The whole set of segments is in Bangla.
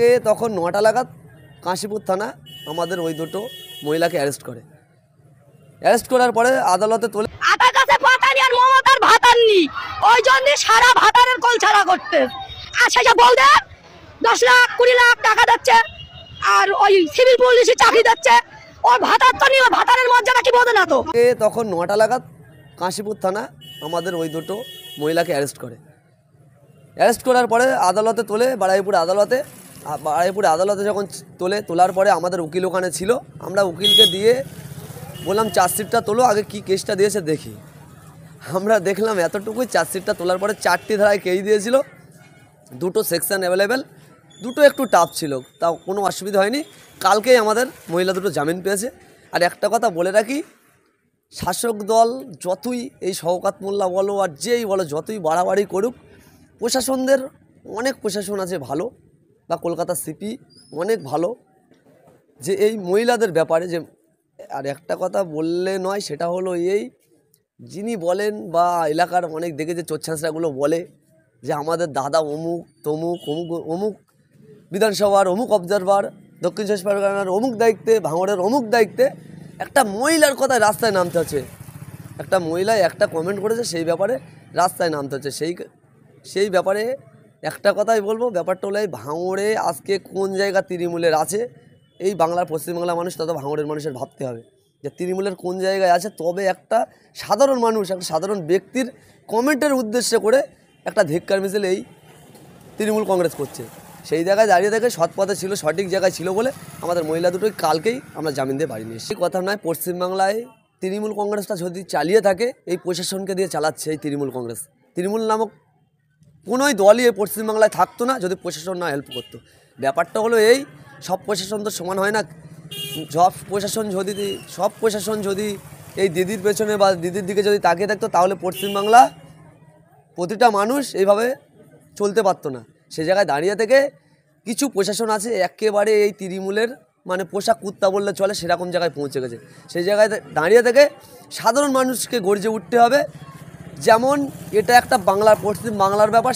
তখন ৯টা নাগাদ কাশীপুর থানা আমাদের ওই দুটো মহিলাকে অ্যারেস্ট করে। অ্যারেস্ট করার পরে আদালতে তোলে। আটার কাছে পাতানি আর মমতার ভাতাননি, ওই জন্য সারা ভাতারের কল ছাড়া করতে আচ্ছা যা বল দে 10 লাখ 20 লাখ টাকা দিচ্ছে আর ওই সিভিল পুলিশে চাকরি দিচ্ছে, ওর ভাতার তো নিয়ে ভাতারের মর্যাদা কি বোঝে না তো। তখন ৯টা নাগাদ কাশীপুর থানা আমাদের ওই দুটো মহিলাকে অ্যারেস্ট করে। অ্যারেস্ট করার পরে আদালতে তোলে, বারুইপুর আদালতে যখন তোলার পরে আমাদের উকিল ওখানে ছিল। আমরা উকিলকে দিয়ে বললাম চার্জশিটটা তোলো, আগে কি কেসটা দিয়েছে দেখি। আমরা দেখলাম এতটুকুই, চার্জশিটটা তোলার পরে 4টি ধারায় কেস দিয়েছিল, 2টো সেকশন অ্যাভেলেবেল, 2টো একটু টাফ ছিল, তাও কোনো অসুবিধা হয়নি। কালকেই আমাদের মহিলা দুটো জামিন পেয়েছে। আর একটা কথা বলে রাখি, শাসক দল যতই এই শওকত মোল্লা বলো আর যেই বলো যতই বাড়াবাড়ি করুক, প্রশাসনদের অনেক প্রশাসন আছে ভালো, বা কলকাতা সিপি অনেক ভালো, যে এই মহিলাদের ব্যাপারে যে। আর একটা কথা বললে নয়, সেটা হলো এই, যিনি বলেন বা এলাকার অনেক দেখে যে চোচ্ছাঁচড়াগুলো বলে যে আমাদের দাদা অমুক তমুক অমুক অমুক বিধানসভার অমুক অবজারভার, দক্ষিণ চব্বিশ পরগনার অমুক দায়িত্বে, ভাঙড়ের অমুক দায়িত্বে, একটা মহিলার কথায় রাস্তায় নামতে হচ্ছে। একটা মহিলায় একটা কমেন্ট করেছে, সেই ব্যাপারে রাস্তায় নামতে হচ্ছে। সেই ব্যাপারে একটা কথাই বলবো, ব্যাপারটা হলো এই ভাঙড়ে আজকে কোন জায়গা তৃণমূলের আছে, এই বাংলার পশ্চিমবাংলার মানুষ তথা ভাঙড়ের মানুষের ভাবতে হবে যে তৃণমূলের কোন জায়গায় আছে। তবে একটা সাধারণ মানুষ, একটা সাধারণ ব্যক্তির কমেন্টের উদ্দেশ্য করে একটা ধিক্কার মিছিল এই তৃণমূল কংগ্রেস করছে। সেই জায়গায় দাঁড়িয়ে থেকে সৎ পথে ছিল, সঠিক জায়গায় ছিল বলে আমাদের মহিলা দুটোই কালকেই আমরা জামিন দিয়ে বাড়ি নিয়ে এসেছি। কথা নয়, পশ্চিমবাংলায় তৃণমূল কংগ্রেসটা যদি চালিয়ে থাকে, এই প্রশাসনকে দিয়ে চালাচ্ছে এই তৃণমূল কংগ্রেস। তৃণমূল নামক কোনোই দলই এই পশ্চিমবাংলায় থাকতো না যদি প্রশাসন না হেল্প করতো। ব্যাপারটা হলো এই, সব প্রশাসন তো সমান হয় না। সব প্রশাসন যদি এই দিদির পেছনে বা দিদির দিকে যদি তাকিয়ে থাকতো, তাহলে পশ্চিমবাংলা প্রতিটা মানুষ এইভাবে চলতে পারতো না। সে জায়গায় দাঁড়িয়ে থেকে কিছু প্রশাসন আছে একেবারে এই তৃণমূলের মানে পোশাক কুত্তা বললে চলে, সেরকম জায়গায় পৌঁছে গেছে। সেই জায়গায় দাঁড়িয়ে থেকে সাধারণ মানুষকে গর্জে উঠতে হবে। যেমন এটা একটা পশ্চিম বাংলার ব্যাপার,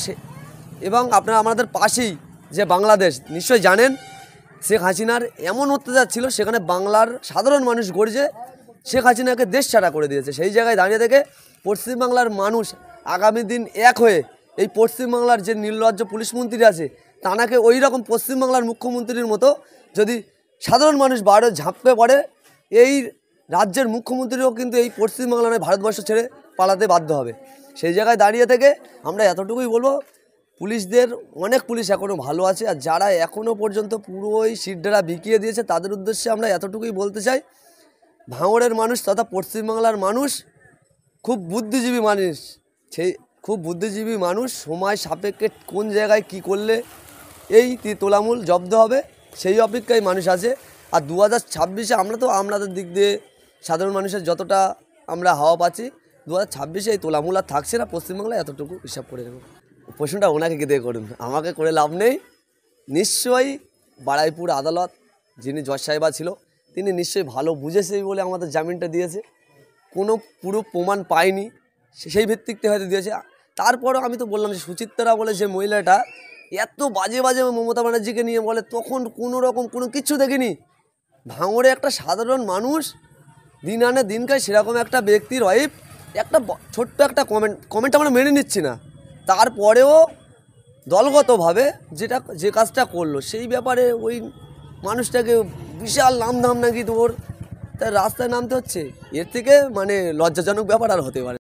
এবং আপনারা আমাদের পাশেই যে বাংলাদেশ নিশ্চয়ই জানেন, শেখ হাসিনার এমন অত্যাচার ছিল, সেখানে বাংলার সাধারণ মানুষ গর্জে শেখ হাসিনাকে দেশ ছাড়া করে দিয়েছে। সেই জায়গায় দাঁড়িয়ে থেকে পশ্চিমবাংলার মানুষ আগামী দিন এক হয়ে এই পশ্চিমবাংলার যে নির্লজ্জ পুলিশ মন্ত্রী আছে, তানাকে ওই রকম পশ্চিমবাংলার মুখ্যমন্ত্রীর মতো যদি সাধারণ মানুষ বাইরে ঝাঁপতে পড়ে, এই রাজ্যের মুখ্যমন্ত্রীও কিন্তু এই পশ্চিমবাংলা নয় ভারতবর্ষ ছেড়ে পালাতে বাধ্য হবে। সেই জায়গায় দাঁড়িয়ে থেকে আমরা এতটুকুই বলবো, পুলিশদের অনেক পুলিশ এখনও ভালো আছে, আর যারা এখনও পর্যন্ত পুরোই সিটডারা বিকিয়ে দিয়েছে, তাদের উদ্দেশ্যে আমরা এতটুকুই বলতে চাই, ভাঙড়ের মানুষ তথা পশ্চিমবাংলার মানুষ খুব বুদ্ধিজীবী মানুষ, সময় সাপেক্ষে কোন জায়গায় কি করলে এই তোলামূল জব্দ হবে সেই অপেক্ষায় মানুষ আছে। আর 2026-এ আমরা তো আপনাদের দিক দিয়ে সাধারণ মানুষের যতটা আমরা হাওয়া পাচ্ছি, 2026-এ এই তোলামূল আর থাকছে না পশ্চিমবাংলায়, এতটুকু হিসাব করে নেব। প্রশ্নটা ওনাকে কেটে করুন, আমাকে করে লাভ নেই। নিশ্চয়ই বারুইপুর আদালত, যিনি জজ সাহেবা ছিল, তিনি নিশ্চয়ই ভালো বুঝেছেই বলে আমাদের জামিনটা দিয়েছে। কোনো পুরো প্রমাণ পায়নি, সেই ভিত্তিতে হয়তো দিয়েছে। তারপরেও আমি তো বললাম যে সুচিত্রা বলে যে মহিলাটা এত বাজে মমতা ব্যানার্জিকে নিয়ে বলে, তখন কোনো রকম কোনো কিছু দেখিনি। ভাঙড়ে একটা সাধারণ মানুষ দিন আনে দিন খায়, সেরকম একটা ব্যক্তির ওয়াইফ একটা ছোট্ট একটা কমেন্ট আমরা মেনে নিচ্ছি না, তারপরেও দলগতভাবে যে কাজটা করলো, সেই ব্যাপারে ওই মানুষটাকে বিশাল নামধাম নাকি তোর তার রাস্তায় নামতে হচ্ছে। এর থেকে মানে লজ্জাজনক ব্যাপার আর হতে পারে।